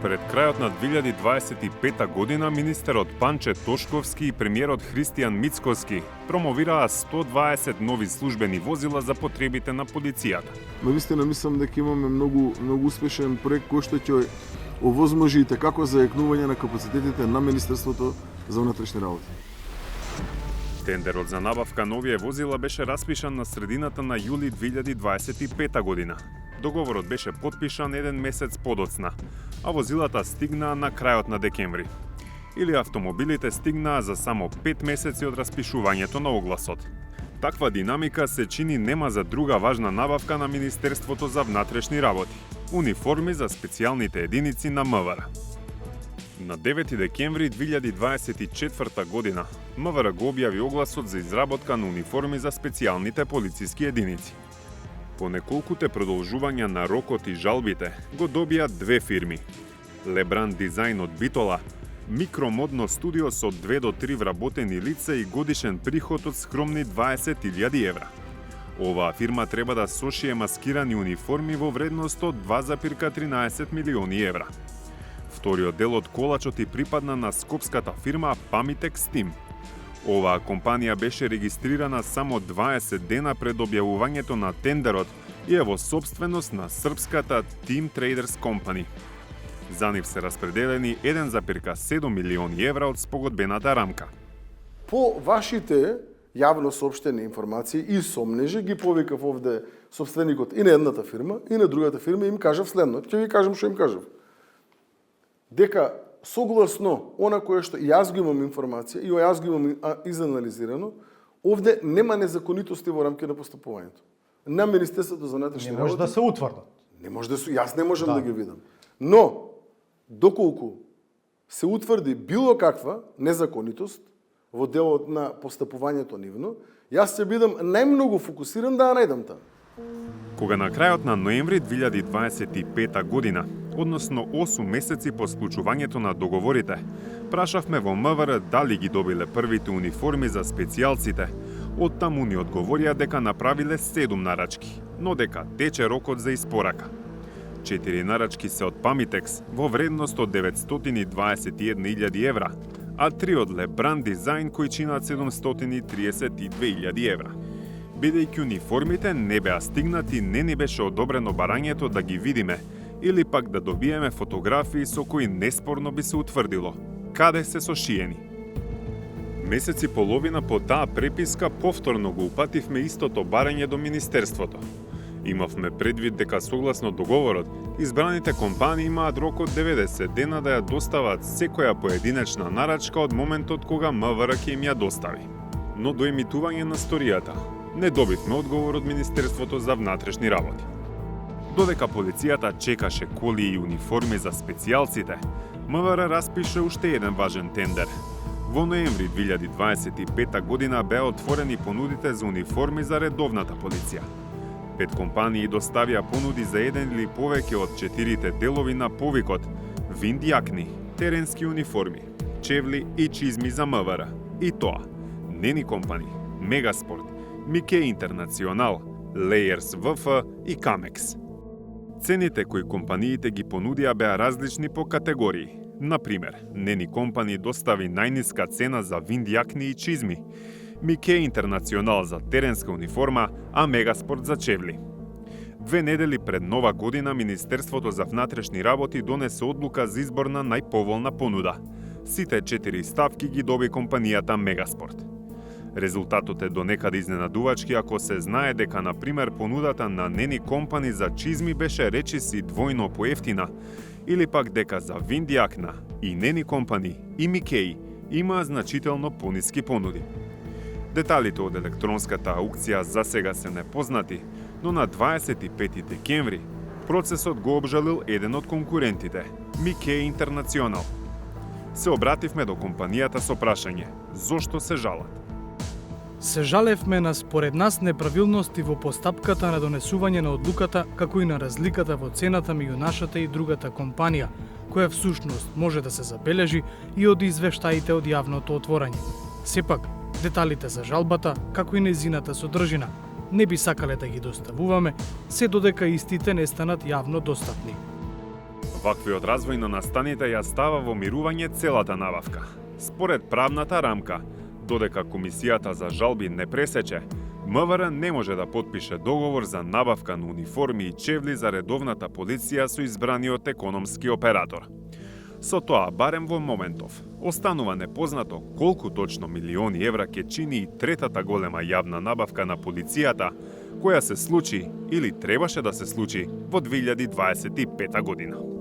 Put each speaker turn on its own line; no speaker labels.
Пред крајот на 2025 година министерот Панче Тошковски и премиерот Христијан Мицкоски промовираа 120 нови службени возила за потребите на полицијата.
Навистина мислам дека имаме многу успешен проект кој што ќе овозможи и како зајакнување на капацитетите на Министерството за внатрешни работи.
Тендерот за набавка новие возила беше распишан на средината на јули 2025 година. Договорот беше потпишан еден месец подоцна, а возилата стигнаа на крајот на декември. Или автомобилите стигнаа за само 5 месеци од распишувањето на огласот. Таква динамика се чини нема за друга важна набавка на Министерството за внатрешни работи – униформи за специјалните единици на МВР. На 9 декември 2024 година МВР го објави огласот за изработка на униформи за специјалните полициски единици. По неколкуте продолжувања на рокот и жалбите го добија две фирми. Лебран Дизајн од Битола, микромодно студио со 2 до 3 вработени лица и годишен приход од скромни 20.000 евра. Оваа фирма треба да сошие маскирани униформи во вредност од 2,13 милиони евра. Вториот дел од колачот и припадна на скопската фирма Pamitex Team. Оваа компанија беше регистрирана само 20 дена пред објавувањето на тендерот и е во сопственост на српската Team Traders Company. За нив се распределени 1,7 милиони евра од спогодбената рамка.
По вашите јавно соопштени информации и сомнежи ги повикав овде собственикот и на едната фирма и на другата фирма и им кажав следното. Ќе ви кажам што им кажав. Дека согласно она кое што и јас го имам информација и јас го имам изанализирано, овде нема незаконитости во рамки на постапувањето. На Министерството за внатрешни работи
не може да се утврдат.
Не може да се, јас не можам да ги видам. Но доколку се утврди било каква незаконитост во делот на постапувањето нивно, јас ќе бидам најмногу фокусиран да ја најдам таа.
Кога на крајот на ноември 2025 година, односно 8 месеци по склучувањето на договорите, прашавме во МВР дали ги добиле првите униформи за специјалците. Оттаму ни одговорија дека направиле 7 нарачки, но дека тече рокот за испорака. 4 нарачки се од Pamitex во вредност од 921.000 евра, а 3 од Лебран Дизајн кои чинат 732.000 евра. Бидејќи униформите не беа стигнати, не ни беше одобрено барањето да ги видиме или пак да добиеме фотографии со кои неспорно би се утврдило каде се сошиени. Месец и половина по таа преписка повторно го упативме истото барање до Министерството. Имавме предвид дека согласно договорот, избраните компании имаат рок од 90 дена да ја достават секоја поединечна нарачка од моментот кога МВР ќе им ја достави. Но до емитување на сторијата не добивме одговор од Министерството за внатрешни работи. Додека полицијата чекаше коли и униформи за специјалците, МВР распише уште еден важен тендер. Во ноември 2025 година беа отворени понудите за униформи за редовната полиција. 5 компании доставија понуди за еден или повеќе од 4 делови на повикот винд јакни, теренски униформи, чевли и чизми за МВР. И тоа Нени компани, Мегаспорт, Мике Интернационал, Лејерс ВФ и Камекс. Цените кои компаниите ги понудија беа различни по категории. Например, Нени компани достави најниска цена за винд јакни и чизми, Мике Интернационал за теренска униформа, а Мегаспорт за чевли. 2 недели пред Нова година Министерството за внатрешни работи донесе одлука за избор на најповолна понуда. Сите 4 ставки ги доби компанијата Мегаспорт. Резултатот е донекаде изненадувачки ако се знае дека, например, понудата на Нени компани за чизми беше речиси двојно поевтина, или пак дека за винд јакна и Нени компани и Микеј имаа значително пониски понуди. Деталите од електронската аукција за сега се непознати, но на 25 декември процесот го обжалил еден од конкурентите, Мике Интернационал. Се обративме до компанијата со прашање: зошто се жалат?
Се жалевме на според нас неправилности во постапката на донесување на одлуката, како и на разликата во цената меѓу нашата и другата компанија, која всушност може да се забележи и од извештаите од јавното отворање. Сепак, деталите за жалбата, како и нејзината содржина, не би сакале да ги доставуваме, се додека истите не станат јавно достапни.
Ваквиот развој на настаните ја става во мирување целата набавка. Според правната рамка, додека Комисијата за жалби не пресече, МВР не може да потпише договор за набавка на униформи и чевли за редовната полиција со избраниот економски оператор. Со тоа, барем во моментов, останува непознато колку точно милиони евра ќе чини и третата голема јавна набавка на полицијата, која се случи или требаше да се случи во 2025 година.